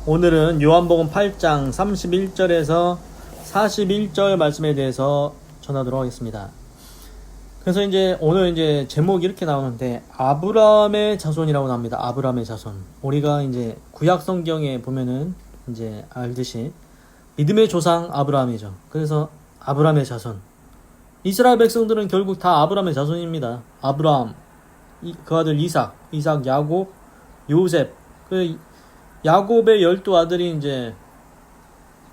오늘은 요한복음 8장 31절에서 41절 말씀에 대해서 전하도록 하겠습니다. 그래서 오늘 제목이 이렇게 나오는데, 아브라함의 자손이라고 나옵니다. 아브라함의 자손. 우리가 구약 성경에 보면은 알듯이 믿음의 조상 아브라함이죠. 그래서 아브라함의 자손. 이스라엘 백성들은 결국 다 아브라함의 자손입니다. 아브라함, 그 아들 이삭, 야곱, 요셉. 야곱의 12아들이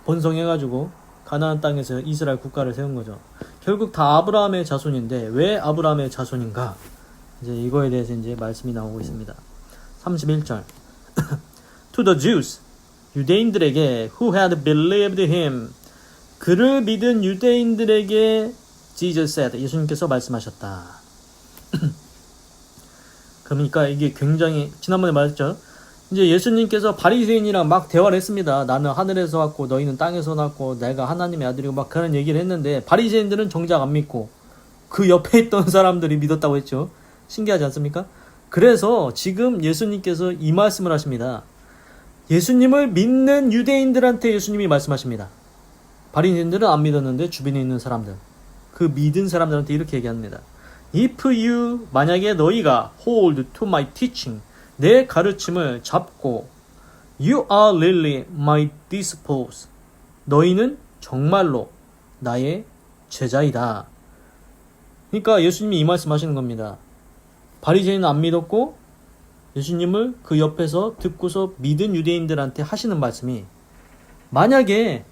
번성해가지고 가나안 땅에서 이스라엘 국가를 세운 거죠. 결국 다 아브라함의 자손인데 왜 아브라함의 자손인가? 이거에 대해서 말씀이 나오고 있습니다. 31절. To the Jews, 유대인들에게 who had believed him, 그를 믿은 유대인들에게 Jesus said, 예수님께서 말씀하셨다. 그러니까 이게 굉장히, 지난번에 말했죠. 예수님께서 바리새인이랑 막 대화를 했습니다. 나는 하늘에서 왔고 너희는 땅에서 났고 내가 하나님의 아들이고 막 그런 얘기를 했는데, 바리새인들은 정작 안 믿고 그 옆에 있던 사람들이 믿었다고 했죠. 신기하지 않습니까? 그래서 지금 예수님께서 이 말씀을 하십니다. 예수님을 믿는 유대인들한테 예수님이 말씀하십니다. 바리새인들은 안 믿었는데 주변에 있는 사람들, 그 믿은 사람들한테 이렇게 얘기합니다. If you, 만약에 너희가 hold to my teaching, 내 가르침을 잡고 You are really my disciples, 너희는 정말로 나의 제자이다. 그러니까 예수님이 이 말씀 하시는 겁니다. 바리새인은 안 믿었고 예수님을 그 옆에서 듣고서 믿은 유대인들한테 하시는 말씀이, 만약에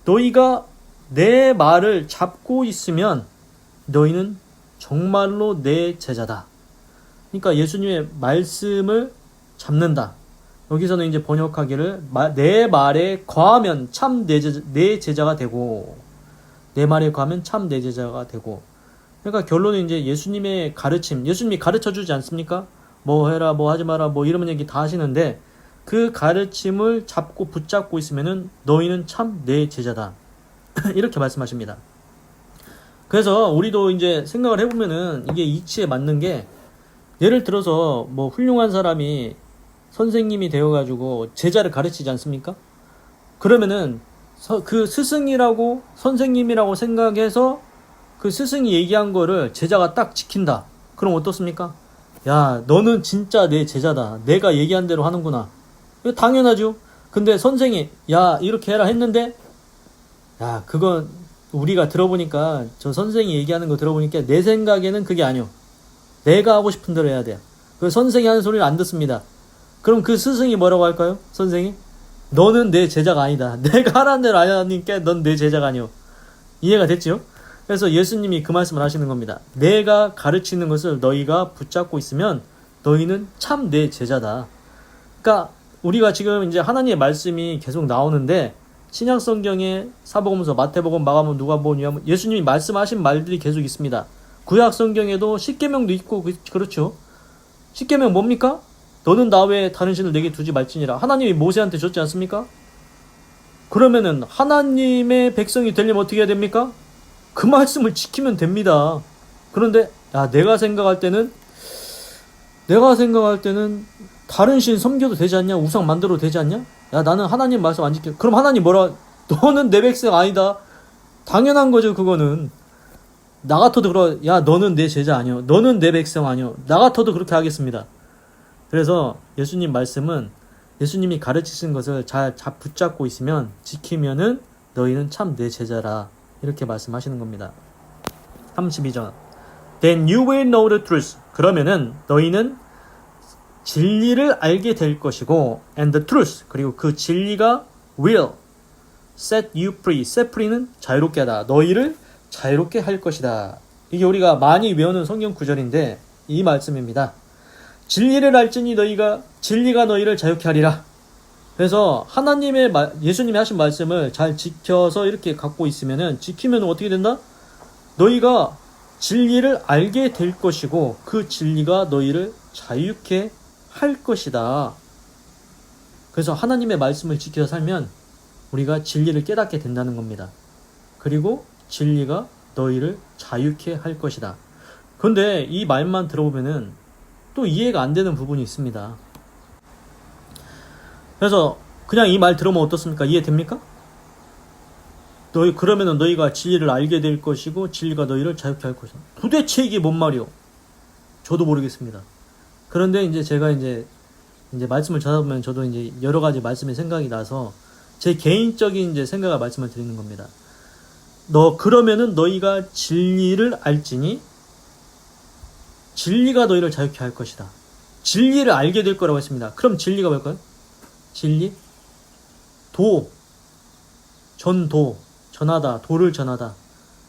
너희가 내 말을 잡고 있으면 너희는 정말로 내 제자다. 그러니까 예수님의 말씀을 잡는다. 여기서는 번역하기를 내 말에 거하면 참 내 제자가 되고, 내 말에 거하면 참 내 제자가 되고. 그러니까 결론은 예수님의 가르침, 예수님이 가르쳐 주지 않습니까? 뭐 해라, 뭐 하지 마라, 뭐 이런 얘기 다 하시는데, 그 가르침을 잡고 붙잡고 있으면은 너희는 참 내 제자다. 이렇게 말씀하십니다. 그래서 우리도 생각을 해보면은 이게 이치에 맞는 게, 예를 들어서 뭐 훌륭한 사람이 선생님이 되어가지고 제자를 가르치지 않습니까? 그러면은 그 스승이라고 선생님이라고 생각해서 그 스승이 얘기한 거를 제자가 딱 지킨다. 그럼 어떻습니까? 야, 너는 진짜 내 제자다. 내가 얘기한 대로 하는구나. 이거 당연하죠. 근데 선생이 야, 이렇게 해라 했는데, 야, 그건 우리가 들어보니까, 저 선생이 얘기하는 거 들어보니까 내 생각에는 그게 아니오. 내가 하고 싶은 대로 해야 돼요. 그 선생이 하는 소리를 안 듣습니다. 그럼 그 스승이 뭐라고 할까요? 선생이? 너는 내 제자가 아니다. 내가 하라는 대로 안 하니까 넌 내 제자가 아니오. 이해가 됐죠? 그래서 예수님이 그 말씀을 하시는 겁니다. 내가 가르치는 것을 너희가 붙잡고 있으면 너희는 참 내 제자다. 그러니까 우리가 지금 하나님의 말씀이 계속 나오는데, 신약 성경에 사복음서, 마태복음, 마가복음, 누가복음, 요한복음, 예수님이 말씀하신 말들이 계속 있습니다. 구약 성경에도 십계명도 있고, 그렇죠. 십계명 뭡니까? 너는 나 외에 다른 신을 내게 두지 말지니라. 하나님이 모세한테 줬지 않습니까? 그러면은 하나님의 백성이 되려면 어떻게 해야 됩니까? 그 말씀을 지키면 됩니다. 그런데 내가 생각할 때는 다른 신 섬겨도 되지 않냐? 우상 만들어도 되지 않냐? 야, 나는 하나님 말씀 안 지켜. 그럼 하나님 뭐라? 너는 내 백성 아니다. 당연한 거죠, 그거는. 나 같아도 야, 너는 내 제자 아니요. 너는 내 백성 아니요. 나 같아도 그렇게 하겠습니다. 그래서 예수님 말씀은, 예수님이 가르치신 것을 잘 붙잡고 있으면, 지키면은 너희는 참 내 제자라. 이렇게 말씀하시는 겁니다. 32절. Then you will know the truth. 그러면은 너희는 진리를 알게 될 것이고, and the truth, 그리고 그 진리가 will set you free. set free는 자유롭게 하다. 너희를 자유롭게 할 것이다. 이게 우리가 많이 외우는 성경 구절인데 이 말씀입니다. 진리를 알지니 진리가 너희를 자유케 하리라. 그래서 예수님이 하신 말씀을 잘 지켜서 이렇게 갖고 있으면은, 지키면 어떻게 된다? 너희가 진리를 알게 될 것이고, 그 진리가 너희를 자유케 할 것이다. 그래서 하나님의 말씀을 지켜서 살면 우리가 진리를 깨닫게 된다는 겁니다. 그리고 진리가 너희를 자유케 할 것이다. 그런데 이 말만 들어보면은 또 이해가 안 되는 부분이 있습니다. 그래서 그냥 이 말 들으면 어떻습니까? 이해됩니까? 그러면은 너희가 진리를 알게 될 것이고 진리가 너희를 자유케 할 것이다. 도대체 이게 뭔 말이요? 저도 모르겠습니다. 그런데 이제 제가 이제 말씀을 전하보면 저도 이제 여러 가지 말씀의 생각이 나서 제 개인적인 이제 생각을 말씀을 드리는 겁니다. 그러면은 너희가 진리를 알지니 진리가 너희를 자유케 할 것이다. 진리를 알게 될 거라고 했습니다. 그럼 진리가 뭘까요? 진리? 전하다, 도를 전하다.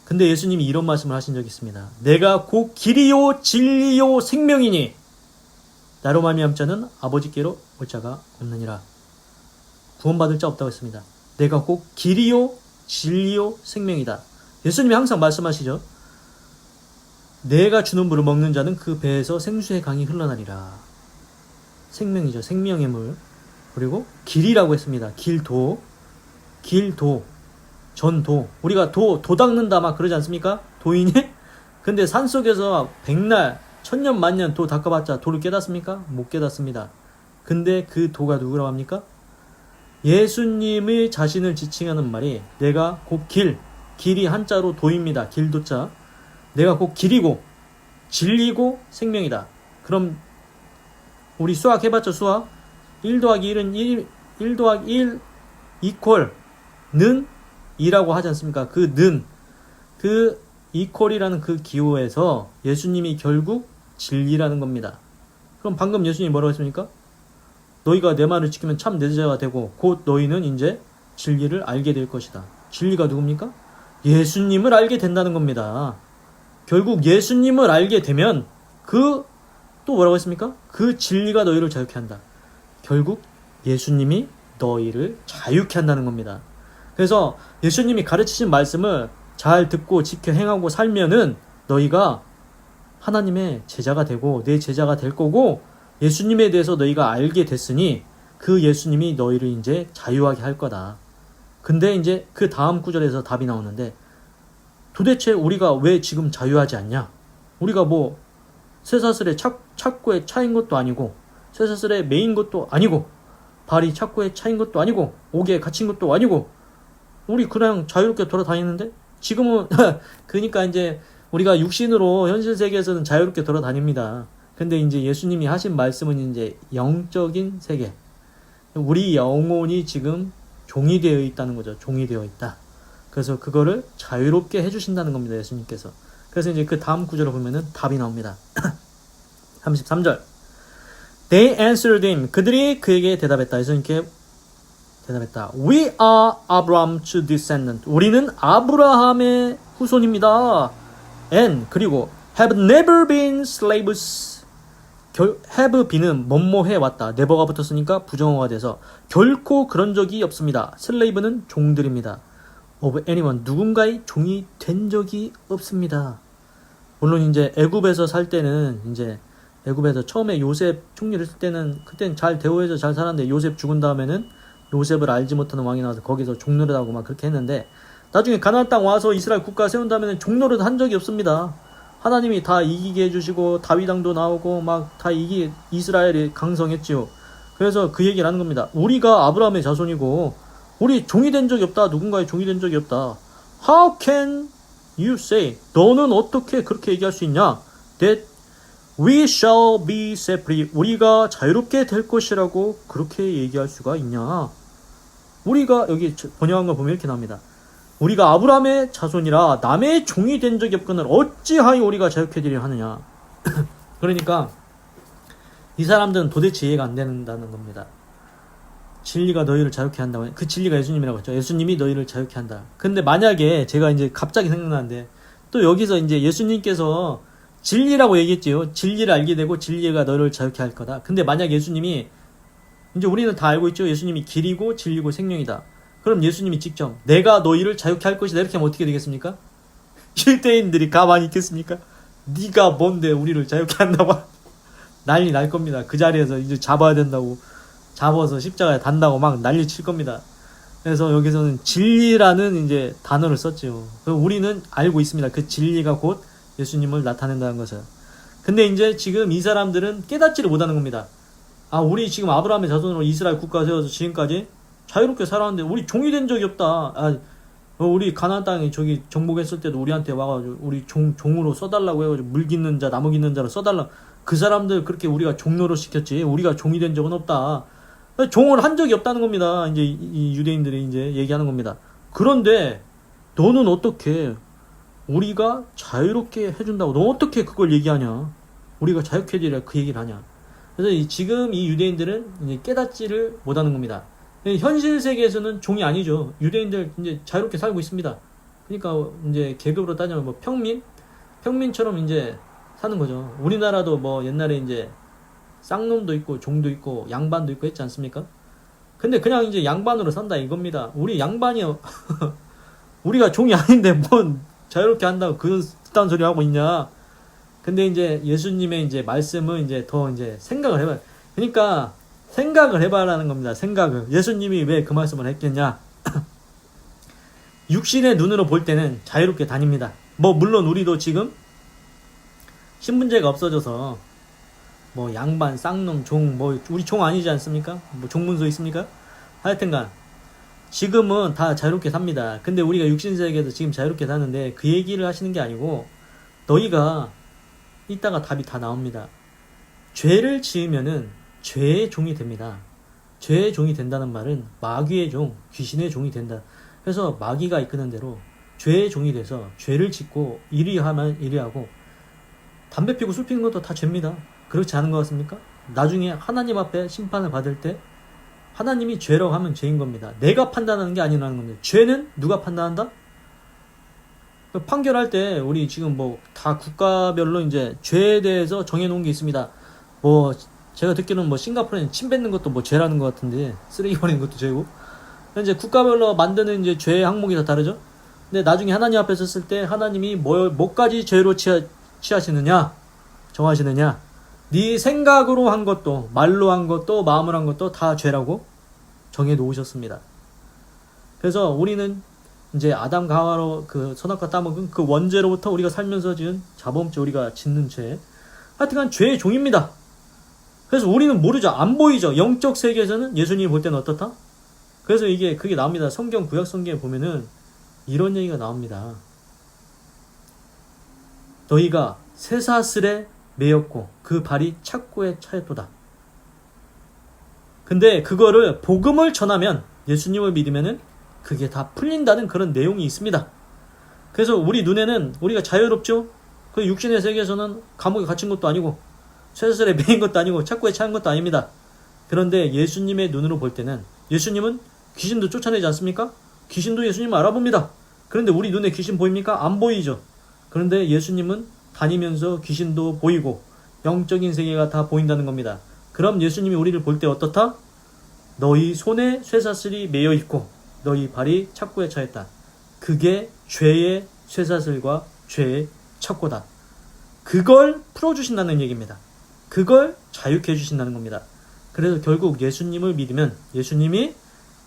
근데 예수님이 이런 말씀을 하신 적이 있습니다. 내가 곧 길이요 진리요 생명이니 나로 말미암 자는 아버지께로 올 자가 없느니라. 구원받을 자 없다고 했습니다. 내가 곧 길이요 진리요 생명이다. 예수님이 항상 말씀하시죠. 내가 주는 물을 먹는 자는 그 배에서 생수의 강이 흘러나리라. 생명이죠. 생명의 물. 그리고 길이라고 했습니다. 길도, 전도. 우리가 도 닦는다 막 그러지 않습니까? 도인이? 근데 산속에서 백날, 천년, 만년 도 닦아봤자 도를 깨닫습니까? 못 깨닫습니다. 근데 그 도가 누구라고 합니까? 예수님의 자신을 지칭하는 말이 내가 곧 길이 한자로 도입니다. 길도자. 내가 곧 길이고 진리고 생명이다. 그럼 우리 수학 해봤죠? 수학 1 더하기 1은 1 더하기 1 이퀄 는 2라고 하지 않습니까? 그 이퀄이라는 그 기호에서 예수님이 결국 진리라는 겁니다. 그럼 방금 예수님이 뭐라고 했습니까? 너희가 내 말을 지키면 참 내 제자가 되고 곧 너희는 이제 진리를 알게 될 것이다. 진리가 누굽니까? 예수님을 알게 된다는 겁니다. 결국 예수님을 알게 되면 또 뭐라고 했습니까? 그 진리가 너희를 자유케 한다. 결국 예수님이 너희를 자유케 한다는 겁니다. 그래서 예수님이 가르치신 말씀을 잘 듣고 지켜 행하고 살면은 너희가 하나님의 제자가 되고 내 제자가 될 거고 예수님에 대해서 너희가 알게 됐으니 그 예수님이 너희를 이제 자유하게 할 거다. 근데 이제 그 다음 구절에서 답이 나오는데 도대체 우리가 왜 지금 자유하지 않냐? 우리가 뭐 쇠사슬에 착고에 차인 것도 아니고 쇠사슬에 매인 것도 아니고 발이 착고에 차인 것도 아니고 옥에 갇힌 것도 아니고 우리 그냥 자유롭게 돌아다니는데 지금은 그러니까 이제 우리가 육신으로 현실 세계에서는 자유롭게 돌아다닙니다. 근데 이제 예수님이 하신 말씀은 이제 영적인 세계. 우리 영혼이 지금 종이 되어 있다는 거죠. 종이 되어 있다. 그래서 그거를 자유롭게 해주신다는 겁니다. 예수님께서. 그래서 이제 그 다음 구절을 보면은 답이 나옵니다. 33절. They answered him. 그들이 그에게 대답했다. 예수님께 대답했다. We are Abraham's descendant. 우리는 아브라함의 후손입니다. And 그리고 have never been slaves. have bee는 뭐뭐 해왔다. never가 붙었으니까 부정어가 돼서 결코 그런 적이 없습니다. slave는 종들입니다. of anyone. 누군가의 종이 된 적이 없습니다. 물론 이제 애굽에서 살 때는 이제 애굽에서 처음에 요셉 총리를 쓸 때는 그때는 잘 대우해서 잘 살았는데 요셉 죽은 다음에는 요셉을 알지 못하는 왕이 나와서 거기서 종노릇하고 막 그렇게 했는데 나중에 가나안 땅 와서 이스라엘 국가 세운 다음에는 종노릇 한 적이 없습니다. 하나님이 다 이기게 해주시고 다윗왕도 나오고 막 다 이스라엘이 강성했지요. 그래서 그 얘기를 하는 겁니다. 우리가 아브라함의 자손이고 우리 종이 된 적이 없다. 누군가의 종이 된 적이 없다. How can you say? 너는 어떻게 그렇게 얘기할 수 있냐? That we shall be set free. 우리가 자유롭게 될 것이라고 그렇게 얘기할 수가 있냐? 우리가 여기 번역한 거 보면 이렇게 나옵니다. 우리가 아브라함의 자손이라 남의 종이 된 적이 없거늘 어찌하여 우리가 자유케 되려 하느냐. 그러니까 이 사람들은 도대체 이해가 안 된다는 겁니다. 진리가 너희를 자유케 한다고. 그 진리가 예수님이라고 했죠. 예수님이 너희를 자유케 한다. 근데 만약에 제가 이제 갑자기 생각나는데 또 여기서 이제 예수님께서 진리라고 얘기했지요. 진리를 알게 되고 진리가 너를 자유케 할 거다. 근데 만약 예수님이 이제 우리는 다 알고 있죠. 예수님이 길이고 진리고 생명이다. 그럼 예수님이 직접 내가 너희를 자유케 할 것이다 이렇게 하면 어떻게 되겠습니까? 유대인들이 가만히 있겠습니까? 네가 뭔데 우리를 자유케 한다고 난리 날 겁니다. 그 자리에서 이제 잡아야 된다고 잡아서 십자가에 단다고 막 난리 칠 겁니다. 그래서 여기서는 진리라는 이제 단어를 썼죠. 우리는 알고 있습니다. 그 진리가 곧 예수님을 나타낸다는 것을. 근데 이제 지금 이 사람들은 깨닫지를 못하는 겁니다. 아, 우리 지금 아브라함의 자손으로 이스라엘 국가 세워서 지금까지 자유롭게 살았는데 우리 종이 된 적이 없다. 우리 가나안 땅에 저기 정복했을 때도 우리한테 와가지고 우리 종으로 써달라고 해가지고 물 깃는 자, 나무 깃는 자로 써달라. 그 사람들 그렇게 우리가 종노릇 시켰지. 우리가 종이 된 적은 없다. 종을 한 적이 없다는 겁니다. 이제 이 유대인들이 이제 얘기하는 겁니다. 그런데 너는 어떻게 우리가 자유롭게 해준다고 너 어떻게 그걸 얘기하냐? 우리가 자유롭게 해주라 그 얘기를 하냐? 그래서 지금 이 유대인들은 이제 깨닫지를 못하는 겁니다. 현실 세계에서는 종이 아니죠. 유대인들 이제 자유롭게 살고 있습니다. 그러니까 이제 계급으로 따지면 뭐 평민처럼 이제 사는 거죠. 우리나라도 뭐 옛날에 이제 쌍놈도 있고 종도 있고 양반도 있고 했지 않습니까? 근데 그냥 이제 양반으로 산다 이겁니다. 우리 양반이요. 우리가 종이 아닌데 뭔 자유롭게 한다고 그딴 소리 하고 있냐? 근데 이제 예수님의 이제 말씀은 이제 더 이제 생각을 해봐요. 그러니까 생각을 해봐라는 겁니다. 생각을. 예수님이 왜 그 말씀을 했겠냐? 육신의 눈으로 볼 때는 자유롭게 다닙니다. 뭐 물론 우리도 지금 신분제가 없어져서 뭐 양반, 쌍놈, 종, 뭐 우리 종 아니지 않습니까? 뭐 종문서 있습니까? 하여튼간 지금은 다 자유롭게 삽니다. 근데 우리가 육신세계에서 지금 자유롭게 사는데 그 얘기를 하시는 게 아니고 너희가 이따가 답이 다 나옵니다. 죄를 지으면은 죄의 종이 됩니다. 죄의 종이 된다는 말은 마귀의 종, 귀신의 종이 된다. 그래서 마귀가 이끄는 대로 죄의 종이 돼서 죄를 짓고 이리 하면 이리 하고 담배 피고 술 피는 것도 다 죄입니다. 그렇지 않은 것 같습니까? 나중에 하나님 앞에 심판을 받을 때 하나님이 죄라고 하면 죄인 겁니다. 내가 판단하는 게 아니라는 겁니다. 죄는 누가 판단한다? 판결할 때 우리 지금 뭐 다 국가별로 이제 죄에 대해서 정해놓은 게 있습니다. 뭐 제가 듣기로는 뭐 싱가포르에는 침 뱉는 것도 뭐 죄라는 것 같은데 쓰레기 버리는 것도 죄고 이제 국가별로 만드는 이제 죄의 항목이 다 다르죠. 근데 나중에 하나님 앞에 섰을 때 하나님이 뭐까지 죄로 취하시느냐 정하시느냐 네 생각으로 한 것도 말로 한 것도 마음으로 한 것도 다 죄라고 정해 놓으셨습니다. 그래서 우리는 이제 아담 가와로 그 선악과 따먹은 그 원죄로부터 우리가 살면서 지은 자범죄 우리가 짓는 죄 하여튼간 죄의 종입니다. 그래서 우리는 모르죠. 안 보이죠. 영적 세계에서는 예수님이 볼 때는 어떻다? 그래서 그게 나옵니다. 성경 구약 성경에 보면은 이런 얘기가 나옵니다. 너희가 쇠사슬에 매였고 그 발이 착고에 차였도다. 근데 그거를 복음을 전하면 예수님을 믿으면은 그게 다 풀린다는 그런 내용이 있습니다. 그래서 우리 눈에는 우리가 자유롭죠? 그 육신의 세계에서는 감옥에 갇힌 것도 아니고 쇠사슬에 매인 것도 아니고 착고에 차인 것도 아닙니다. 그런데 예수님의 눈으로 볼 때는 예수님은 귀신도 쫓아내지 않습니까? 귀신도 예수님을 알아봅니다. 그런데 우리 눈에 귀신 보입니까? 안 보이죠. 그런데 예수님은 다니면서 귀신도 보이고 영적인 세계가 다 보인다는 겁니다. 그럼 예수님이 우리를 볼 때 어떻다? 너희 손에 쇠사슬이 매여 있고 너희 발이 착고에 차였다. 그게 죄의 쇠사슬과 죄의 착고다. 그걸 풀어주신다는 얘기입니다. 그걸 자유케 해주신다는 겁니다. 그래서 결국 예수님을 믿으면 예수님이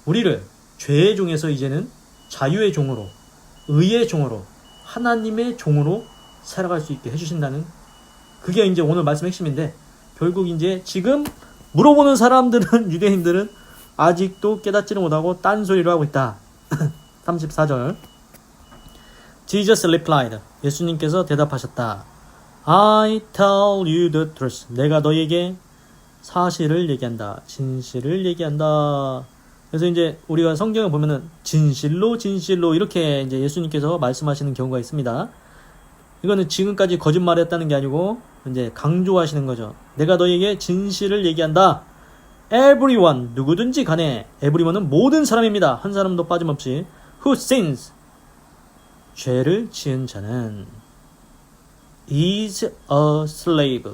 우리를 죄의 종에서 이제는 자유의 종으로 의의 종으로 하나님의 종으로 살아갈 수 있게 해주신다는 그게 이제 오늘 말씀 핵심인데 결국 이제 지금 물어보는 사람들은 유대인들은 아직도 깨닫지를 못하고 딴소리를 하고 있다. 34절 Jesus replied 예수님께서 대답하셨다. I tell you the truth 내가 너에게 사실을 얘기한다. 진실을 얘기한다. 그래서 이제 우리가 성경을 보면은 진실로 이렇게 이제 예수님께서 말씀하시는 경우가 있습니다. 이거는 지금까지 거짓말했다는 게 아니고 이제 강조하시는 거죠. 내가 너에게 진실을 얘기한다. Everyone 누구든지 간에 everyone은 모든 사람입니다. 한 사람도 빠짐없이 who sins 죄를 지은 자는 is a slave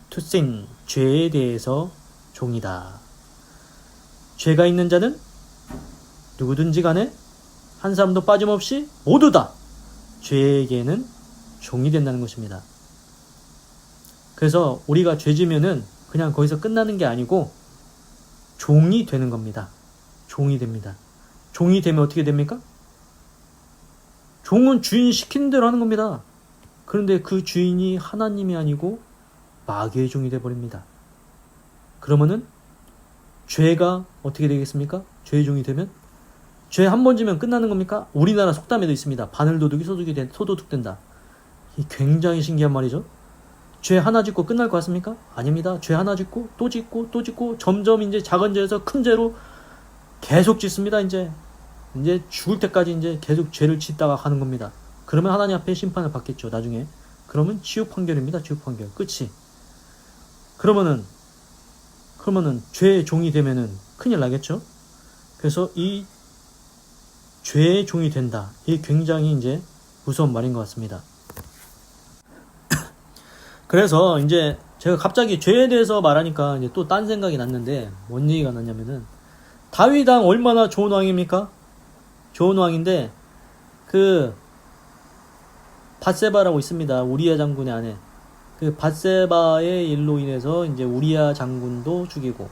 to sin 죄에 대해서 종이다. 죄가 있는 자는 누구든지 간에 한 사람도 빠짐없이 모두 다 죄에게는 종이 된다는 것입니다. 그래서 우리가 죄 지면은 그냥 거기서 끝나는 게 아니고 종이 되는 겁니다. 종이 됩니다. 종이 되면 어떻게 됩니까? 종은 주인 시키는 대로 하는 겁니다. 그런데 그 주인이 하나님이 아니고 마귀의 종이 되어버립니다. 그러면은 죄가 어떻게 되겠습니까? 죄의 종이 되면 죄 한 번 지면 끝나는 겁니까? 우리나라 속담에도 있습니다. 바늘도둑이 소도둑 된다. 이 굉장히 신기한 말이죠. 죄 하나 짓고 끝날 것 같습니까? 아닙니다. 죄 하나 짓고 또 짓고 또 짓고 점점 이제 작은 죄에서 큰 죄로 계속 짓습니다. 이제 죽을 때까지 이제 계속 죄를 짓다가 가는 겁니다. 그러면 하나님 앞에 심판을 받겠죠. 나중에. 그러면 지옥 판결입니다. 지옥 판결. 끝이. 그러면은 죄의 종이 되면은 큰일 나겠죠. 그래서 이 죄의 종이 된다. 이게 굉장히 이제 무서운 말인 것 같습니다. 그래서 이제 제가 갑자기 죄에 대해서 말하니까 이제 또 딴 생각이 났는데 뭔 얘기가 났냐면은 다윗 왕 얼마나 좋은 왕입니까? 좋은 왕인데 그 밧세바라고 있습니다. 우리야 장군의 아내. 그 밧세바의 일로 인해서 이제 우리야 장군도 죽이고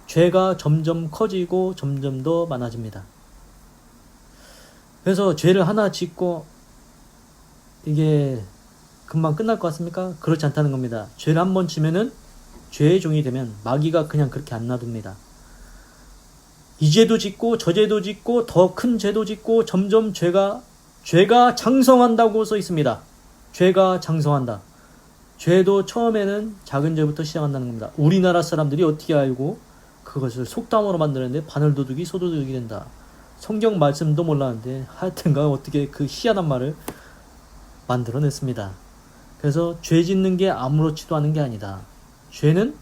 죄가 점점 커지고 점점 더 많아집니다. 그래서 죄를 하나 짓고 이게 금방 끝날 것 같습니까? 그렇지 않다는 겁니다. 죄를 한번 지면은 죄의 종이 되면 마귀가 그냥 그렇게 안 놔둡니다. 이 죄도 짓고 저 죄도 짓고 더 큰 죄도 짓고 점점 죄가 장성한다고 써 있습니다. 죄가 장성한다. 죄도 처음에는 작은 죄부터 시작한다는 겁니다. 우리나라 사람들이 어떻게 알고 그것을 속담으로 만드는데 바늘도둑이 소도둑이 된다. 성경 말씀도 몰랐는데 하여튼가 어떻게 그 희한한 말을 만들어냈습니다. 그래서 죄 짓는 게 아무렇지도 않은 게 아니다. 죄는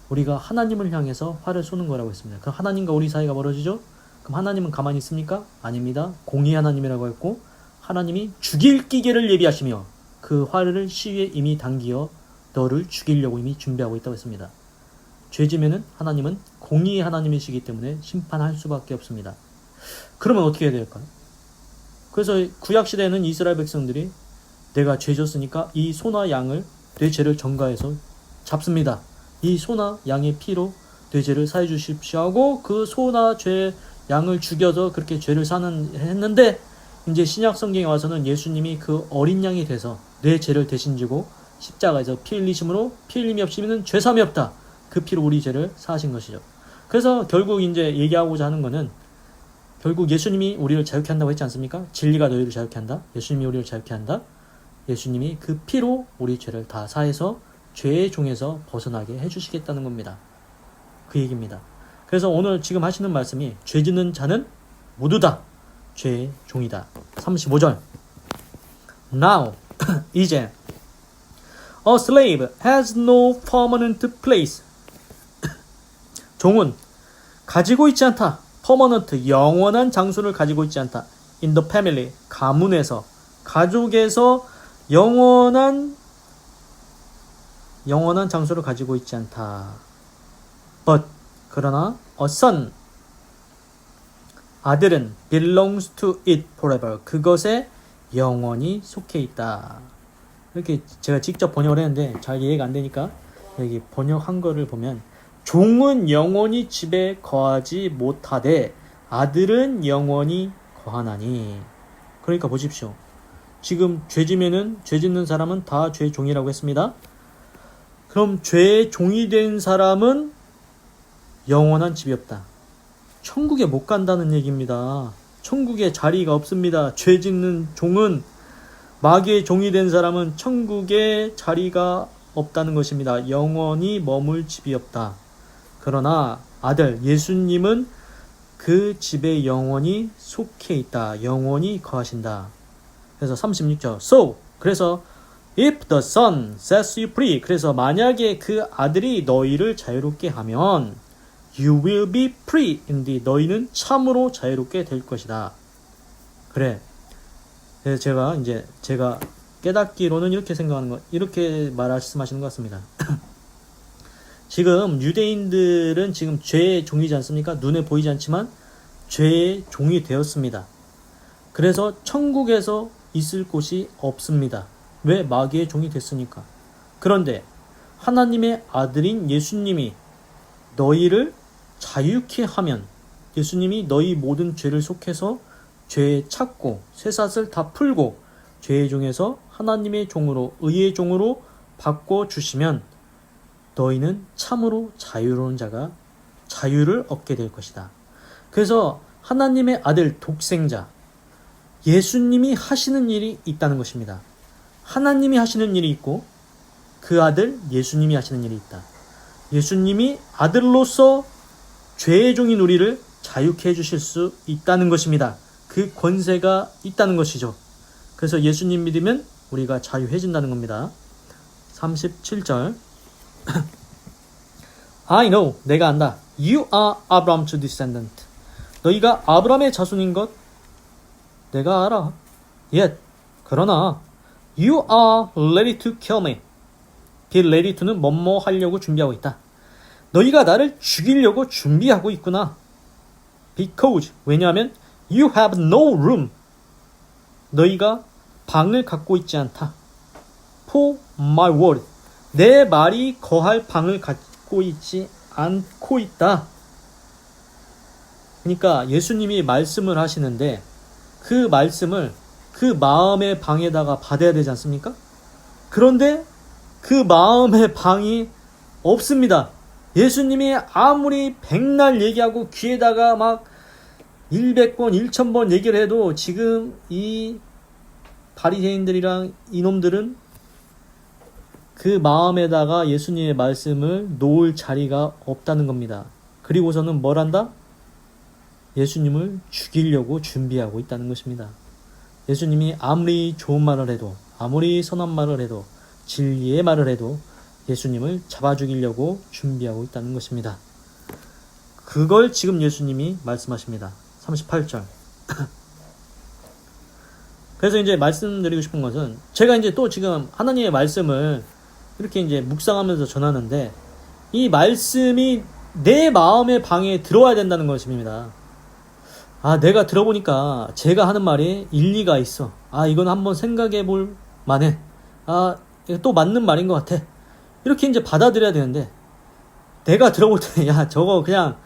우리가 하나님을 향해서 화를 쏘는 거라고 했습니다. 그럼 하나님과 우리 사이가 멀어지죠? 그럼 하나님은 가만히 있습니까? 아닙니다. 공의 하나님이라고 했고 하나님이 죽일 기계를 예비하시며 그 화를 시위에 이미 당기어 너를 죽이려고 이미 준비하고 있다고 했습니다. 죄 지면은 하나님은 공의의 하나님이시기 때문에 심판할 수밖에 없습니다. 그러면 어떻게 해야 될까요? 그래서 구약시대에는 이스라엘 백성들이 내가 죄 졌으니까 이 소나 양을 내 죄를 전가해서 잡습니다. 이 소나 양의 피로 내 죄를 사해 주십시오 하고 그 소나 양을 죽여서 그렇게 죄를 했는데 이제 신약 성경에 와서는 예수님이 그 어린 양이 돼서 내 죄를 대신 지고 십자가에서 피 흘리심으로 피 흘림이 없으면 죄삼이 없다. 그 피로 우리 죄를 사하신 것이죠. 그래서 결국 이제 얘기하고자 하는 거는 결국 예수님이 우리를 자유케 한다고 했지 않습니까? 진리가 너희를 자유케 한다. 예수님이 우리를 자유케 한다. 예수님이 그 피로 우리 죄를 다 사해서 죄의 종에서 벗어나게 해주시겠다는 겁니다. 그 얘기입니다. 그래서 오늘 지금 하시는 말씀이 죄 짓는 자는 모두 다 죄의 종이다. 35절 Now 이제 A slave has no permanent place. 종은 가지고 있지 않다. permanent 영원한 장소를 가지고 있지 않다. In the family 가문에서 가족에서 영원한 장소를 가지고 있지 않다. But 그러나 a son 아들은 belongs to it forever 그것에 영원히 속해 있다. 이렇게 제가 직접 번역을 했는데 잘 이해가 안 되니까 여기 번역한 거를 보면 종은 영원히 집에 거하지 못하되 아들은 영원히 거하나니. 그러니까 보십시오. 지금 죄 짓는 사람은 다 죄의 종이라고 했습니다. 그럼 죄의 종이 된 사람은 영원한 집이 없다. 천국에 못 간다는 얘기입니다. 천국에 자리가 없습니다. 죄 짓는 종은 마귀의 종이 된 사람은 천국에 자리가 없다는 것입니다. 영원히 머물 집이 없다. 그러나 아들 예수님은 그 집에 영원히 속해 있다. 영원히 거하신다. 그래서 36절 So 그래서 If the Son sets you free 그래서 만약에 그 아들이 너희를 자유롭게 하면 You will be free indeed 너희는 참으로 자유롭게 될 것이다. 그래. 그래서 제가 깨닫기로는 이렇게 생각하는 거 이렇게 말씀하시는 것 같습니다. 지금 유대인들은 지금 죄의 종이지 않습니까? 눈에 보이지 않지만 죄의 종이 되었습니다. 그래서 천국에서 있을 곳이 없습니다. 왜? 마귀의 종이 됐으니까. 그런데 하나님의 아들인 예수님이 너희를 자유케 하면 예수님이 너희 모든 죄를 속해서 죄에 찾고 쇠사슬 다 풀고 죄의 종에서 하나님의 종으로 의의 종으로 바꿔주시면 너희는 참으로 자유로운 자가 자유를 얻게 될 것이다. 그래서 하나님의 아들 독생자 예수님이 하시는 일이 있다는 것입니다. 하나님이 하시는 일이 있고 그 아들 예수님이 하시는 일이 있다. 예수님이 아들로서 죄의 종인 우리를 자유케 해주실 수 있다는 것입니다. 그 권세가 있다는 것이죠. 그래서 예수님 믿으면 우리가 자유해진다는 겁니다. 37절 I know, 내가 안다. You are Abraham's descendant. 너희가 아브라함의 자손인 것 내가 알아. Yet, 그러나 You are ready to kill me. Be ready to는 뭐뭐 하려고 준비하고 있다. 너희가 나를 죽이려고 준비하고 있구나. Because, 왜냐하면 You have no room. 너희가 방을 갖고 있지 않다. For my word. 내 말이 거할 방을 갖고 있지 않고 있다. 그러니까 예수님이 말씀을 하시는데 그 말씀을 그 마음의 방에다가 받아야 되지 않습니까? 그런데 그 마음의 방이 없습니다. 예수님이 아무리 백날 얘기하고 귀에다가 막 100번, 1000번 얘기를 해도 지금 이 바리새인들이랑 이놈들은 그 마음에다가 예수님의 말씀을 놓을 자리가 없다는 겁니다. 그리고서는 뭘 한다? 예수님을 죽이려고 준비하고 있다는 것입니다. 예수님이 아무리 좋은 말을 해도 아무리 선한 말을 해도 진리의 말을 해도 예수님을 잡아 죽이려고 준비하고 있다는 것입니다. 그걸 지금 예수님이 말씀하십니다. 38절. 그래서 이제 말씀드리고 싶은 것은 제가 이제 또 지금 하나님의 말씀을 이렇게 이제 묵상하면서 전하는데 이 말씀이 내 마음의 방에 들어와야 된다는 것입니다. 아, 내가 들어보니까 제가 하는 말이 일리가 있어. 아, 이건 한번 생각해 볼 만해. 아, 이거 또 맞는 말인 것 같아. 이렇게 이제 받아들여야 되는데 내가 들어볼 때 야, 저거 그냥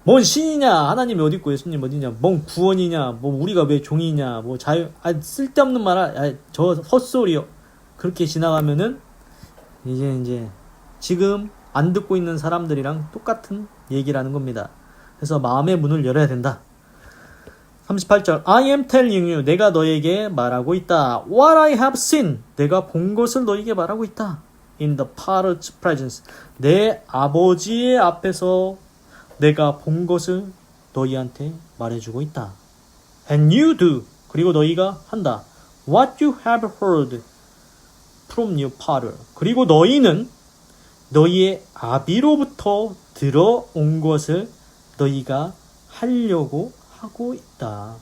뭔 신이냐, 하나님이 어디 있고 예수님 어디냐, 뭔 구원이냐, 뭐 우리가 왜 종이냐, 뭐 자유, 쓸데없는 말, 저 헛소리요. 그렇게 지나가면은 이제 지금 안 듣고 있는 사람들이랑 똑같은 얘기라는 겁니다. 그래서 마음의 문을 열어야 된다. 38절 I am telling you, 내가 너에게 말하고 있다. What I have seen, 내가 본 것을 너에게 말하고 있다. In the Father's presence, 내 아버지의 앞에서 내가 본 것을 너희한테 말해주고 있다. And you do, 그리고 너희가 한다. What you have heard from your father, 그리고 너희는 너희의 아비로부터 들어온 것을 너희가 하려고 하고 있다.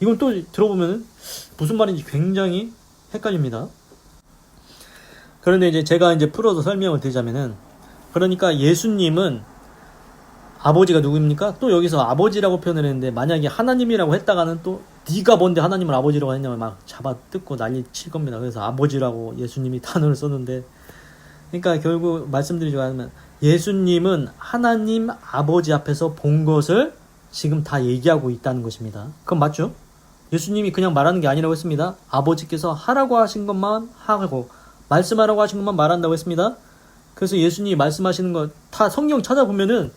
이건 또 들어보면 무슨 말인지 굉장히 헷갈립니다. 그런데 이제 제가 이제 풀어서 설명을 드리자면은, 그러니까 예수님은 아버지가 누구입니까? 또 여기서 아버지라고 표현을 했는데 만약에 하나님이라고 했다가는 또 네가 뭔데 하나님을 아버지라고 했냐면 막 잡아 뜯고 난리 칠 겁니다. 그래서 아버지라고 예수님이 단어를 썼는데, 그러니까 결국 말씀드리자면 예수님은 하나님 아버지 앞에서 본 것을 지금 다 얘기하고 있다는 것입니다. 그건 맞죠? 예수님이 그냥 말하는 게 아니라고 했습니다. 아버지께서 하라고 하신 것만 하고 말씀하라고 하신 것만 말한다고 했습니다. 그래서 예수님이 말씀하시는 거 다 성경 찾아보면은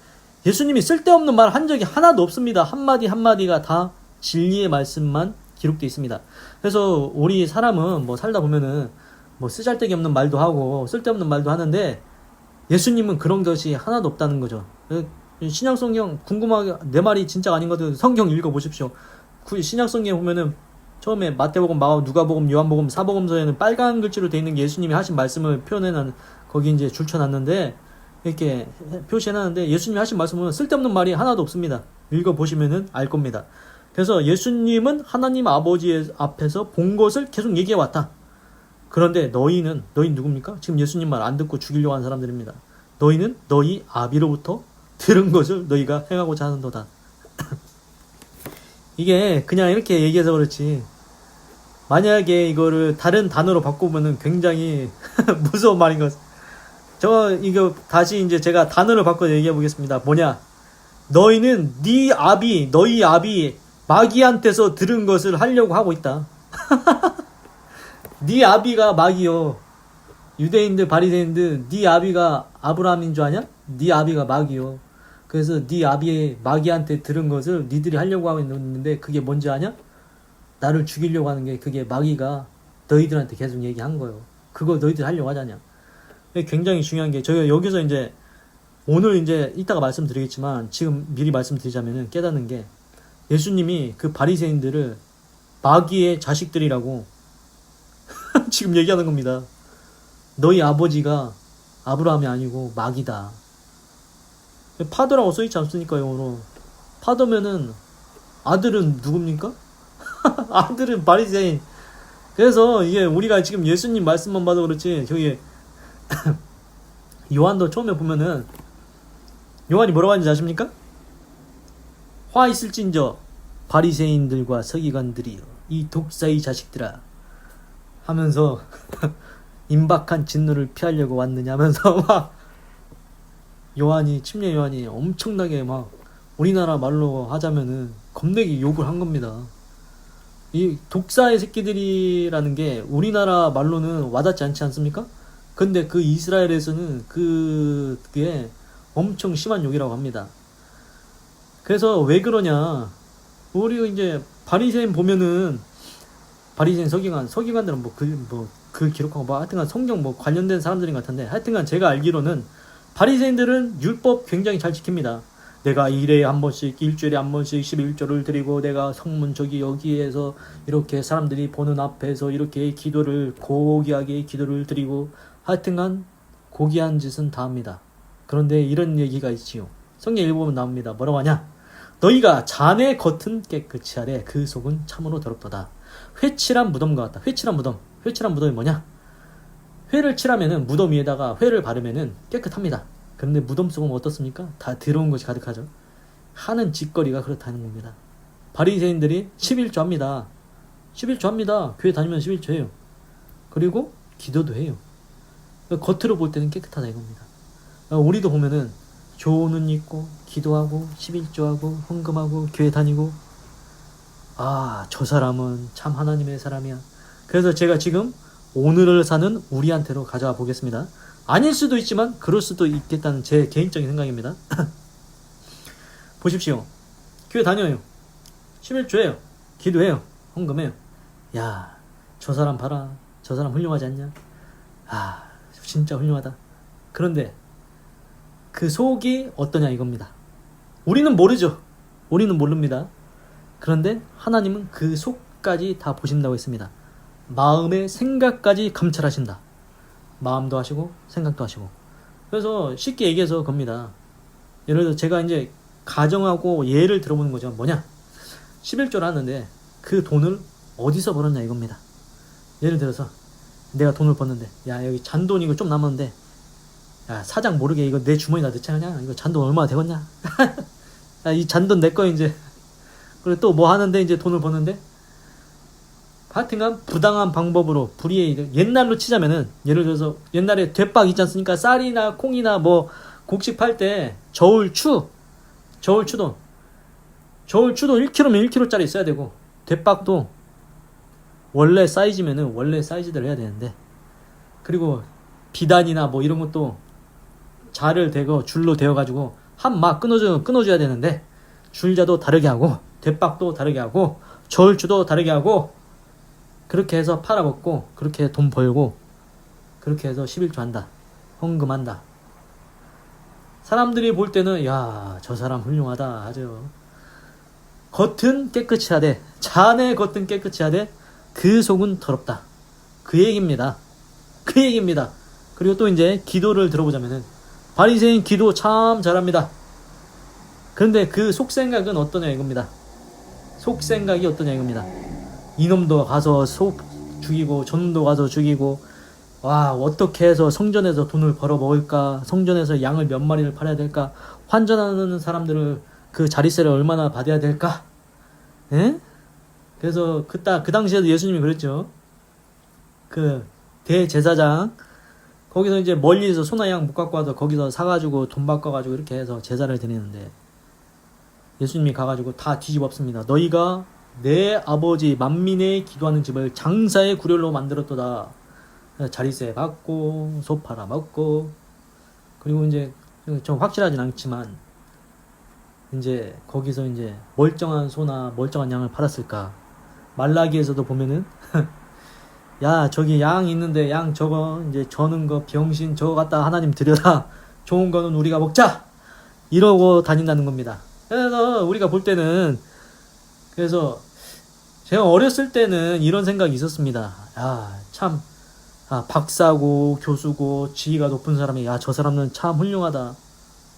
예수님이 쓸데없는 말 한 적이 하나도 없습니다. 한마디 한마디가 다 진리의 말씀만 기록되어 있습니다. 그래서 우리 사람은 뭐 살다 보면은 뭐 쓰잘데기 없는 말도 하고 쓸데없는 말도 하는데 예수님은 그런 것이 하나도 없다는 거죠. 신약 성경 궁금하게 내 말이 진짜 아닌 것들 성경 읽어보십시오. 신약 성경에 보면은 처음에 마태복음, 마가복음, 누가복음, 요한복음, 사복음서에는 빨간 글씨로 되어 있는 게 예수님이 하신 말씀을 표현해놓은 거기 이제 줄쳐놨는데 이렇게 표시해놨는데 예수님이 하신 말씀은 쓸데없는 말이 하나도 없습니다. 읽어보시면은 알 겁니다. 그래서 예수님은 하나님 아버지 앞에서 본 것을 계속 얘기해왔다. 그런데 너희 누굽니까? 지금 예수님 말 안 듣고 죽이려고 하는 사람들입니다. 너희는 너희 아비로부터 들은 것을 너희가 행하고자 하는도다. 이게 그냥 이렇게 얘기해서 그렇지 만약에 이거를 다른 단어로 바꾸면은 굉장히 무서운 말인 것. 이거 다시 이제 제가 단어를 바꿔서 얘기해 보겠습니다. 뭐냐? 너희는 너희 아비 마귀한테서 들은 것을 하려고 하고 있다. 네 아비가 마귀요. 유대인들, 바리새인들, 네 아비가 아브라함인 줄 아냐? 네 아비가 마귀요. 그래서 네 아비의 마귀한테 들은 것을 니들이 하려고 하고 있는데 그게 뭔지 아냐? 나를 죽이려고 하는 게 그게 마귀가 너희들한테 계속 얘기한 거예요. 그거 너희들 하려고 하자냐. 굉장히 중요한 게 저희가 여기서 이제 오늘 이제 이따가 말씀드리겠지만 지금 미리 말씀드리자면은 깨닫는 게 예수님이 그 바리새인들을 마귀의 자식들이라고 지금 얘기하는 겁니다. 너희 아버지가 아브라함이 아니고 마귀다. 파더라고 써있지 않습니까, 영어로. 파더면은 아들은 누굽니까? 아들은 바리새인. 그래서 이게 우리가 지금 예수님 말씀만 봐도 그렇지 저기 요한도 처음에 보면은 요한이 뭐라고 하는지 아십니까? 화 있을진저 바리새인들과 서기관들이여 이 독사의 자식들아 하면서 임박한 진노를 피하려고 왔느냐 하면서 막 요한이 침례 요한이 엄청나게 막 우리나라 말로 하자면은 겁내게 욕을 한 겁니다. 이 독사의 새끼들이라는 게 우리나라 말로는 와닿지 않지 않습니까? 근데 그 이스라엘에서는 그게 엄청 심한 욕이라고 합니다. 그래서 왜 그러냐? 우리 이제 바리새인 보면은 바리새인 서기관들은 글 기록하고 뭐 하여튼간 성경 뭐 관련된 사람들인 것 같은데 하여튼간 제가 알기로는 바리새인들은 율법 굉장히 잘 지킵니다. 내가 일에 한 번씩 일주일에 한 번씩 11조를 드리고 내가 성문 저기 여기에서 이렇게 사람들이 보는 앞에서 이렇게 기도를 고귀하게 기도를 드리고 하여튼간 고귀한 짓은 다 합니다. 그런데 이런 얘기가 있지요. 성경 읽어보면 나옵니다. 뭐라고 하냐? 너희가 자네 겉은 깨끗이 하되 그 속은 참으로 더럽도다. 회칠한 무덤과 같다. 회칠한 무덤. 회칠한 무덤이 뭐냐? 회를 칠하면은 무덤 위에다가 회를 바르면은 깨끗합니다. 그런데 무덤 속은 어떻습니까? 다 더러운 것이 가득하죠. 하는 짓거리가 그렇다는 겁니다. 바리새인들이 11조 합니다. 11조 합니다. 교회 다니면 11조 해요. 그리고 기도도 해요. 겉으로 볼 때는 깨끗하다 이겁니다. 우리도 보면은 교훈은 있고 기도하고 11조하고 헌금하고 교회 다니고 저 사람은 참 하나님의 사람이야. 그래서 제가 지금 오늘을 사는 우리한테로 가져와 보겠습니다. 아닐 수도 있지만 그럴 수도 있겠다는 제 개인적인 생각입니다. 보십시오. 교회 다녀요. 11조예요. 기도해요. 헌금해요. 야, 저 사람 봐라. 저 사람 훌륭하지 않냐? 진짜 훌륭하다. 그런데 그 속이 어떠냐 이겁니다. 우리는 모르죠. 우리는 모릅니다. 그런데 하나님은 그 속까지 다 보신다고 했습니다. 마음의 생각까지 감찰하신다. 마음도 하시고 생각도 하시고. 그래서 쉽게 얘기해서 겁니다. 예를 들어 제가 이제 가정하고 예를 들어보는 거죠. 뭐냐? 11조를 하는데 그 돈을 어디서 벌었냐 이겁니다. 예를 들어서 내가 돈을 벌는데 야 여기 잔돈 이거 좀 남았는데 야 사장 모르게 이거 내 주머니에 넣자 그냥. 이거 잔돈 얼마나 되겠냐? 야, 이 잔돈 내 거 이제. 그리고 또 뭐 하는데 이제 돈을 버는데 하여튼간 부당한 방법으로 불의의 옛날로 치자면은 예를 들어서 옛날에 대박 있지 않습니까? 쌀이나 콩이나 뭐 곡식 팔 때 저울추돈 1kg면 1kg짜리 써야 되고 대박도 원래 사이즈면은 원래 사이즈대로 해야 되는데 그리고 비단이나 뭐 이런 것도 자를 대고 줄로 대어가지고 한 막 끊어줘야 되는데 줄자도 다르게 하고 대박도 다르게 하고 저울추도 다르게 하고 그렇게 해서 팔아먹고 그렇게 돈 벌고 그렇게 해서 11조 한다. 헌금한다. 사람들이 볼 때는 야, 저 사람 훌륭하다 하죠. 겉은 깨끗이 하되 자네 겉은 깨끗이 하되 그 속은 더럽다. 그 얘기입니다. 그 얘기입니다. 그리고 또 이제 기도를 들어보자면은 바리새인 기도 참 잘합니다. 그런데 그 속생각은 어떠냐 이겁니다. 속생각이 어떠냐 이겁니다. 이놈도 가서 속 죽이고 저놈도 가서 죽이고 와 어떻게 해서 성전에서 돈을 벌어 먹을까? 성전에서 양을 몇 마리를 팔아야 될까? 환전하는 사람들을 그 자리세를 얼마나 받아야 될까? 에? 그래서 그 당시에도 예수님이 그랬죠. 그 대제사장 거기서 이제 멀리서 소나 양 못 갖고 와서 거기서 사가지고 돈 바꿔가지고 이렇게 해서 제사를 드리는데 예수님이 가가지고 다 뒤집었습니다. 너희가 내 아버지 만민의 기도하는 집을 장사의 구렬로 만들었도다. 자리세 받고 소 팔아 먹고 그리고 이제 좀 확실하진 않지만 이제 거기서 이제 멀쩡한 소나 멀쩡한 양을 팔았을까? 말라기에서도 보면은 야 저기 양 있는데 양 저거 이제 저는 거 병신 저거 갖다 하나님 드려라. 좋은 거는 우리가 먹자. 이러고 다닌다는 겁니다. 그래서 우리가 볼 때는 그래서 제가 어렸을 때는 이런 생각이 있었습니다. 참 박사고 교수고 지위가 높은 사람이 저 사람은 참 훌륭하다.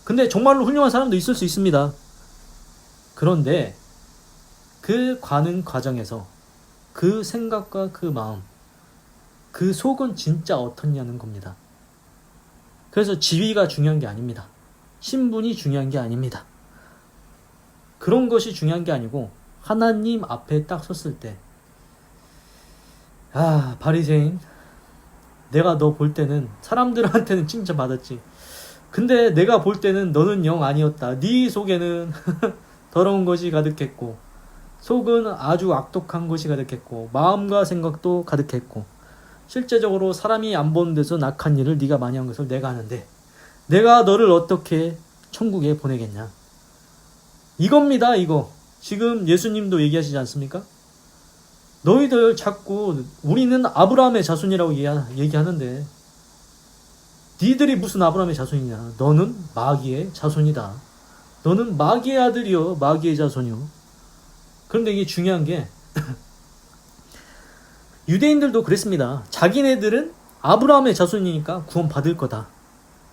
근데 정말로 훌륭한 사람도 있을 수 있습니다. 그런데 그 가는 과정에서 그 생각과 그 마음, 그 속은 진짜 어떻냐는 겁니다. 그래서 지위가 중요한 게 아닙니다. 신분이 중요한 게 아닙니다. 그런 것이 중요한 게 아니고 하나님 앞에 딱 섰을 때 바리새인 내가 너 볼 때는 사람들한테는 칭찬받았지. 근데 내가 볼 때는 너는 영 아니었다. 네 속에는 더러운 것이 가득했고 속은 아주 악독한 것이 가득했고 마음과 생각도 가득했고 실제적으로 사람이 안 보는 데서 악한 일을 네가 많이 한 것을 내가 아는데 내가 너를 어떻게 천국에 보내겠냐. 이겁니다. 이거 지금 예수님도 얘기하시지 않습니까? 너희들 자꾸 우리는 아브라함의 자손이라고 얘기하는데 니들이 무슨 아브라함의 자손이냐. 너는 마귀의 자손이다. 너는 마귀의 아들이요 마귀의 자손이요. 그런데 이게 중요한 게 유대인들도 그랬습니다. 자기네들은 아브라함의 자손이니까 구원받을 거다.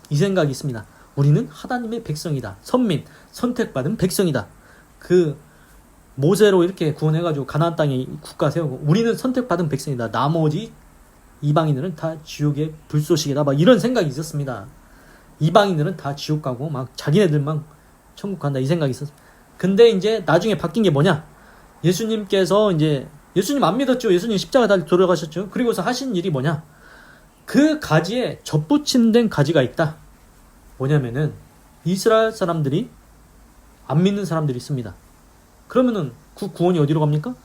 이 생각이 있습니다. 우리는 하나님의 백성이다. 선민, 선택받은 백성이다. 그 모세로 이렇게 구원해가지고 가나안 땅에 국가 세우고 우리는 선택받은 백성이다. 나머지 이방인들은 다 지옥의 불쏘시개다. 막 이런 생각이 있었습니다. 이방인들은 다 지옥 가고 막 자기네들만 천국 간다 이 생각이 있었습니다. 근데 이제 나중에 바뀐 게 뭐냐? 예수님께서 이제 예수님 안 믿었죠. 예수님 십자가 달려 돌아가셨죠. 그리고서 하신 일이 뭐냐? 그 가지에 접붙임된 가지가 있다. 뭐냐면은 이스라엘 사람들이 안 믿는 사람들이 있습니다. 그러면은 그 구원이 어디로 갑니까?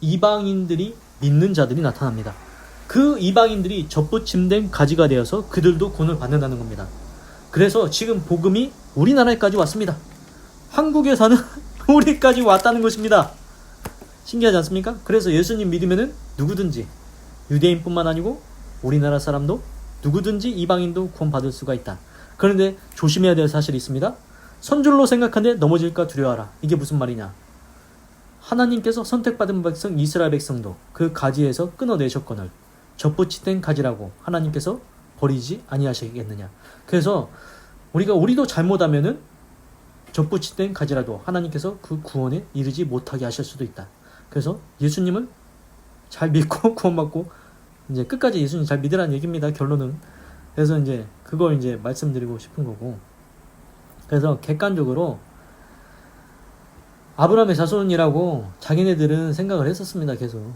이방인들이 믿는 자들이 나타납니다. 그 이방인들이 접붙임된 가지가 되어서 그들도 구원을 받는다는 겁니다. 그래서 지금 복음이 우리나라에까지 왔습니다. 한국에 사는 우리까지 왔다는 것입니다. 신기하지 않습니까? 그래서 예수님 믿으면은 누구든지 유대인뿐만 아니고 우리나라 사람도 누구든지 이방인도 구원받을 수가 있다. 그런데 조심해야 될 사실이 있습니다. 선줄로 생각하는데 넘어질까 두려워하라. 이게 무슨 말이냐? 하나님께서 선택받은 백성 이스라엘 백성도 그 가지에서 끊어내셨거늘 접붙이된 가지라고 하나님께서 버리지 아니하시겠느냐. 그래서 우리도 잘못하면은 접붙이된 가지라도 하나님께서 그 구원에 이르지 못하게 하실 수도 있다. 그래서 예수님을 잘 믿고 구원받고 이제 끝까지 예수님 잘 믿으라는 얘기입니다. 결론은. 그래서 이제 그걸 이제 말씀드리고 싶은 거고. 그래서 객관적으로 아브라함의 자손이라고 자기네들은 생각을 했었습니다. 계속.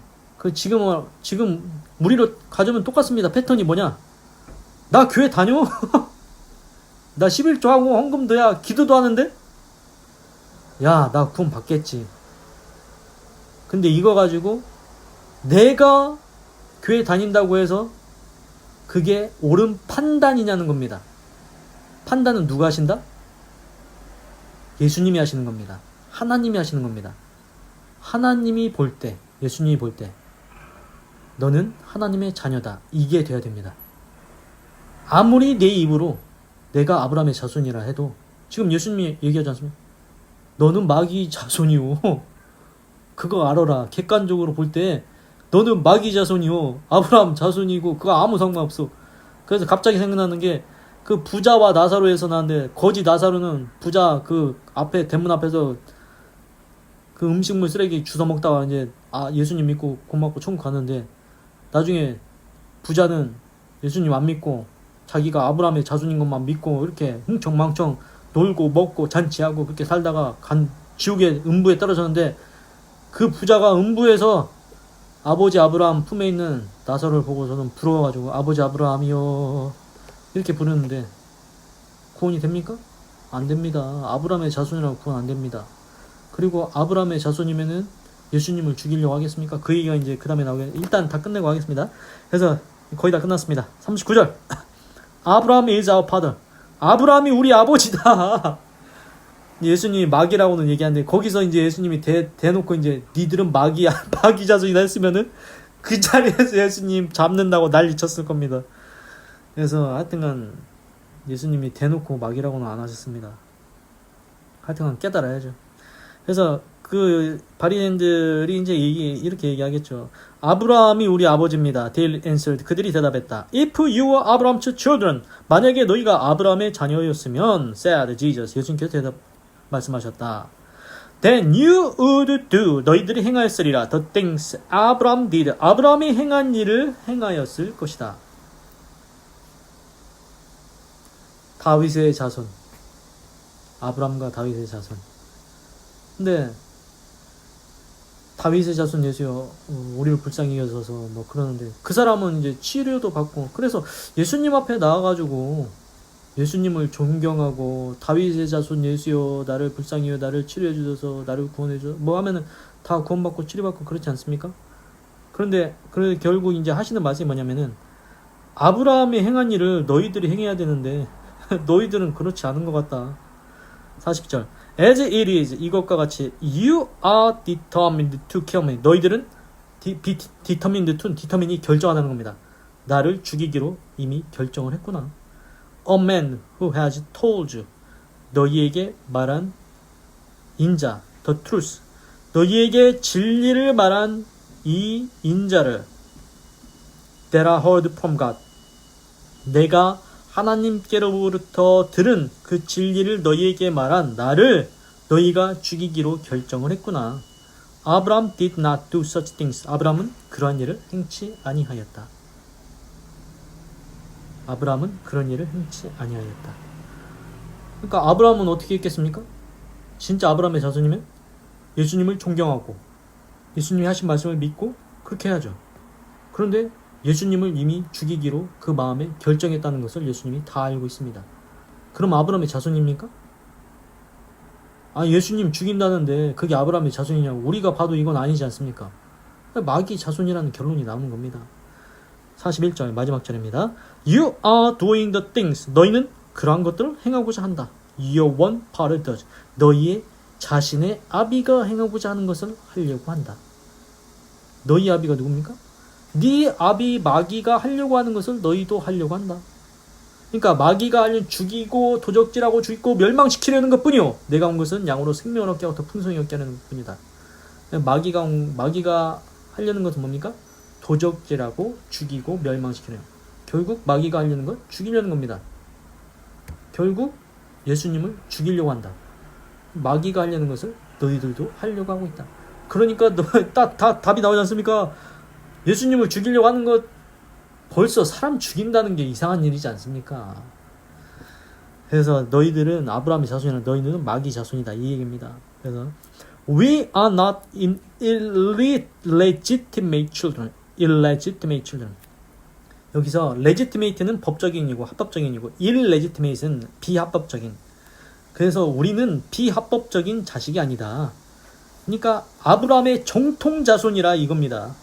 지금 우리로 가져오면 똑같습니다. 패턴이 뭐냐? 나 교회 다녀? 나 11조 하고 헌금도 야 기도도 하는데? 야, 나 구원 받겠지. 근데 이거 가지고 내가 교회 다닌다고 해서 그게 옳은 판단이냐는 겁니다. 판단은 누가 하신다? 예수님이 하시는 겁니다. 하나님이 하시는 겁니다. 하나님이 볼 때, 예수님이 볼 때 너는 하나님의 자녀다. 이게 돼야 됩니다. 아무리 내 입으로 내가 아브라함의 자손이라 해도 지금 예수님이 얘기하지 않습니까? 너는 마귀 자손이오. 그거 알아라. 객관적으로 볼 때 너는 마귀 자손이오. 아브라함 자손이고 그거 아무 상관없어. 그래서 갑자기 생각나는 게 그 부자와 나사로에서 나왔는데 거지 나사로는 부자 그 앞에 대문 앞에서 그 음식물 쓰레기 주워 먹다가 이제 예수님 믿고 고맙고 천국 가는데 나중에 부자는 예수님 안 믿고 자기가 아브라함의 자손인 것만 믿고 이렇게 흥청망청 놀고 먹고 잔치하고 그렇게 살다가 지옥의 음부에 떨어졌는데 그 부자가 음부에서 아버지 아브라함 품에 있는 나사로를 보고서는 부러워가지고 아버지 아브라함이요 이렇게 부르는데 구원이 됩니까? 안 됩니다. 아브라함의 자손이라고 구원 안 됩니다. 그리고 아브라함의 자손이면은 예수님을 죽이려고 하겠습니까? 그 얘기가 이제 그 다음에 나오겠 일단 다 끝내고 하겠습니다. 그래서 거의 다 끝났습니다. 39절 아브라함 is our father. 아브라함이 우리 아버지다. 예수님이 마귀라고는 얘기하는데 거기서 이제 예수님이 대놓고 이제 니들은 마귀야 마귀 자손이다 했으면은 그 자리에서 예수님 잡는다고 난리 쳤을 겁니다. 그래서 하여튼간 예수님이 대놓고 마귀라고는 안 하셨습니다. 하여튼간 깨달아야죠. 그래서 그 바리새인들이 이제 이렇게 얘기하겠죠. 아브라함이 우리 아버지입니다. They answered. 그들이 대답했다. If you were Abraham's children, 만약에 너희가 아브라함의 자녀였으면, said Jesus. 예수님께서 말씀하셨다. Then you would do. 너희들이 행하였으리라. The things Abraham did. 아브라함이 행한 일을 행하였을 것이다. 다윗의 자손. 아브라함과 다윗의 자손. 근데 다윗의 자손 예수여 우리를 불쌍히 여겨서 뭐 그러는데 그 사람은 이제 치료도 받고 그래서 예수님 앞에 나와가지고 예수님을 존경하고 다윗의 자손 예수여 나를 불쌍히 여겨 나를 치료해 주셔서 나를 구원해 줘 뭐 하면은 다 구원받고 치료받고 그렇지 않습니까? 그런데 결국 이제 하시는 말씀이 뭐냐면은 아브라함이 행한 일을 너희들이 행해야 되는데 너희들은 그렇지 않은 것 같다. 40절 As it is 이것과 같이 You are determined to kill me. 너희들은 determine이 결정하는 겁니다. 나를 죽이기로 이미 결정을 했구나. A man who has told you 너희에게 말한 인자 the truth 너희에게 진리를 말한 이 인자를 that I heard from God 내가 하나님께로부터 들은 그 진리를 너희에게 말한 나를 너희가 죽이기로 결정을 했구나. Abraham did not do such things. 아브라함은 그러한 일을 행치 아니하였다. 아브라함은 그런 일을 행치 아니하였다. 그러니까 아브라함은 어떻게 했겠습니까? 진짜 아브라함의 자손이면 예수님을 존경하고 예수님이 하신 말씀을 믿고 그렇게 해야죠. 그런데 예수님을 이미 죽이기로 그 마음에 결정했다는 것을 예수님이 다 알고 있습니다. 그럼 아브라함의 자손입니까? 아 예수님 죽인다는데 그게 아브라함의 자손이냐고 우리가 봐도 이건 아니지 않습니까? 마귀 자손이라는 결론이 나오는 겁니다. 41절 마지막 절입니다. You are doing the things 너희는 그러한 것들을 행하고자 한다. Your one part does 너희의 자신의 아비가 행하고자 하는 것을 하려고 한다. 너희 아비가 누굽니까? 네 아비 마귀가 하려고 하는 것을 너희도 하려고 한다. 그러니까 마귀가 하려는 죽이고 도적질하고 죽이고 멸망시키려는 것뿐이요. 내가 온 것은 양으로 생명을 얻게 하고 더 풍성히 얻게 하는 것뿐이다. 마귀가 하려는 것은 뭡니까? 도적질하고 죽이고 멸망시키는. 결국 마귀가 하려는 건 죽이려는 겁니다. 결국 예수님을 죽이려고 한다. 마귀가 하려는 것을 너희들도 하려고 하고 있다. 그러니까 답이 나오지 않습니까? 예수님을 죽이려고 하는 것 벌써 사람 죽인다는 게 이상한 일이지 않습니까? 그래서 너희들은 아브라함의 자손이나 너희들은 마귀 자손이다 이 얘기입니다. 그래서 We are not in illegitimate children. 여기서 legitimate는 법적인이고 합법적인이고 illegitimate는 비합법적인. 그래서 우리는 비합법적인 자식이 아니다. 그러니까 아브라함의 정통 자손이라 이겁니다.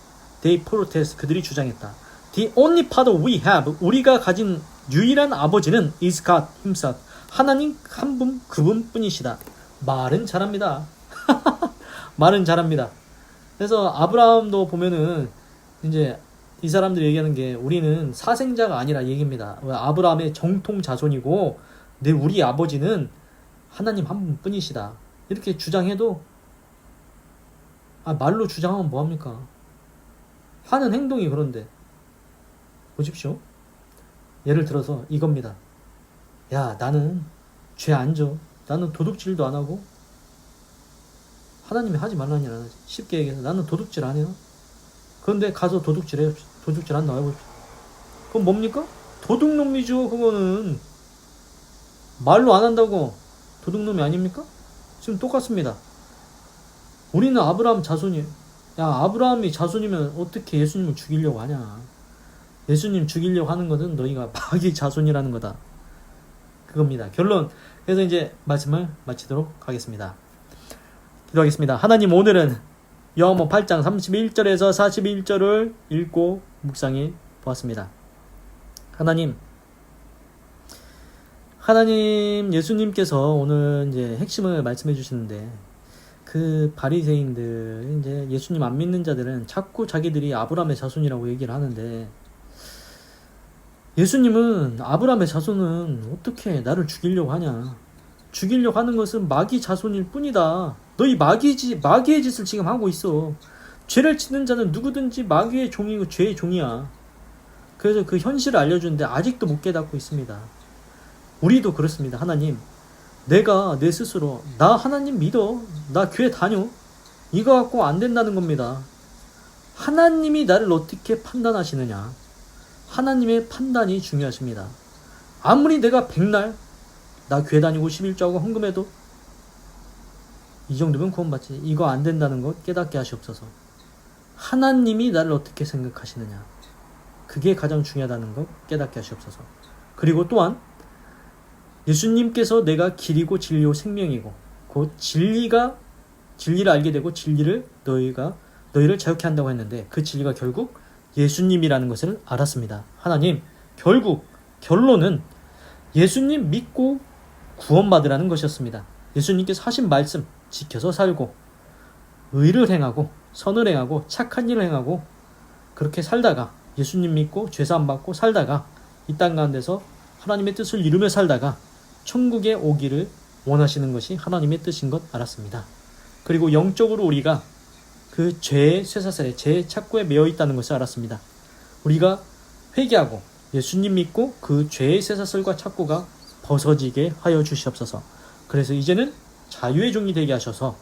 They protest 그들이 주장했다. The only father we have 우리가 가진 유일한 아버지는 is God himself 하나님 한 분 그분뿐이시다. 말은 잘합니다. 말은 잘합니다. 그래서 아브라함도 보면은 이제 이 사람들이 얘기하는 게 우리는 사생자가 아니라 얘기입니다. 아브라함의 정통 자손이고 우리 아버지는 하나님 한 분뿐이시다. 이렇게 주장해도 말로 주장하면 뭐합니까? 하는 행동이 그런데 보십시오. 예를 들어서 이겁니다. 야 나는 죄 안 져. 나는 도둑질도 안 하고 하나님이 하지 말라는 일 안 하지. 쉽게 얘기해서 나는 도둑질 안 해요. 그런데 가서 도둑질해요. 도둑질 한다 해봅시다. 그건 뭡니까? 도둑놈이죠. 그거는 말로 안 한다고 도둑놈이 아닙니까? 지금 똑같습니다. 우리는 아브라함 자손이에요. 야 아브라함이 자손이면 어떻게 예수님을 죽이려고 하냐. 예수님 죽이려고 하는 것은 너희가 마귀 자손이라는 거다. 그겁니다. 결론. 그래서 이제 말씀을 마치도록 하겠습니다. 기도하겠습니다. 하나님 오늘은 요한복음 8장 31절에서 41절을 읽고 묵상해 보았습니다. 하나님 하나님, 예수님께서 오늘 이제 핵심을 말씀해 주시는데, 그 바리새인들, 이제 예수님 안 믿는 자들은 자꾸 자기들이 아브라함의 자손이라고 얘기를 하는데, 예수님은 아브라함의 자손은 어떻게 나를 죽이려고 하냐? 죽이려고 하는 것은 마귀 자손일 뿐이다. 너희 마귀의 짓을 지금 하고 있어. 죄를 짓는 자는 누구든지 마귀의 종이고 죄의 종이야. 그래서 그 현실을 알려주는데 아직도 못 깨닫고 있습니다. 우리도 그렇습니다. 하나님, 내가 내 스스로 나 하나님 믿어, 나 교회 다녀, 이거 갖고 안 된다는 겁니다. 하나님이 나를 어떻게 판단하시느냐? 하나님의 판단이 중요하십니다. 아무리 내가 백날 나 교회 다니고 11조하고 헌금해도 이 정도면 구원받지. 이거 안 된다는 것 깨닫게 하시옵소서. 하나님이 나를 어떻게 생각하시느냐, 그게 가장 중요하다는 것 깨닫게 하시옵소서. 그리고 또한 예수님께서 내가 길이고 진리요 생명이고 곧 진리를 알게 되고 진리를 너희를 자유케 한다고 했는데, 그 진리가 결국 예수님이라는 것을 알았습니다. 하나님, 결론은 예수님 믿고 구원받으라는 것이었습니다. 예수님께서 하신 말씀 지켜서 살고 의를 행하고 선을 행하고 착한 일을 행하고 그렇게 살다가 예수님 믿고 죄사함 받고 살다가 이 땅 가운데서 하나님의 뜻을 이루며 살다가 천국에 오기를 원하시는 것이 하나님의 뜻인 것 알았습니다. 그리고 영적으로 우리가 그 죄의 쇠사슬에, 죄의 착고에 매여 있다는 것을 알았습니다. 우리가 회개하고 예수님 믿고 그 죄의 쇠사슬과 착고가 벗어지게 하여 주시옵소서. 그래서 이제는 자유의 종이 되게 하셔서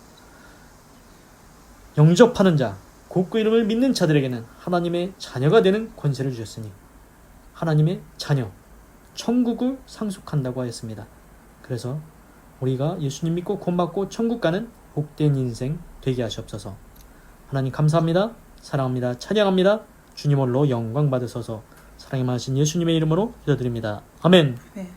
영접하는 자, 곧 그 이름을 믿는 자들에게는 하나님의 자녀가 되는 권세를 주셨으니 하나님의 자녀, 천국을 상속한다고 하였습니다. 그래서 우리가 예수님 믿고 구원받고 천국 가는 복된 인생 되게 하시옵소서. 하나님 감사합니다. 사랑합니다. 찬양합니다. 주님 홀로 영광 받으소서. 사랑이 많으신 예수님의 이름으로 기도드립니다. 아멘. 네.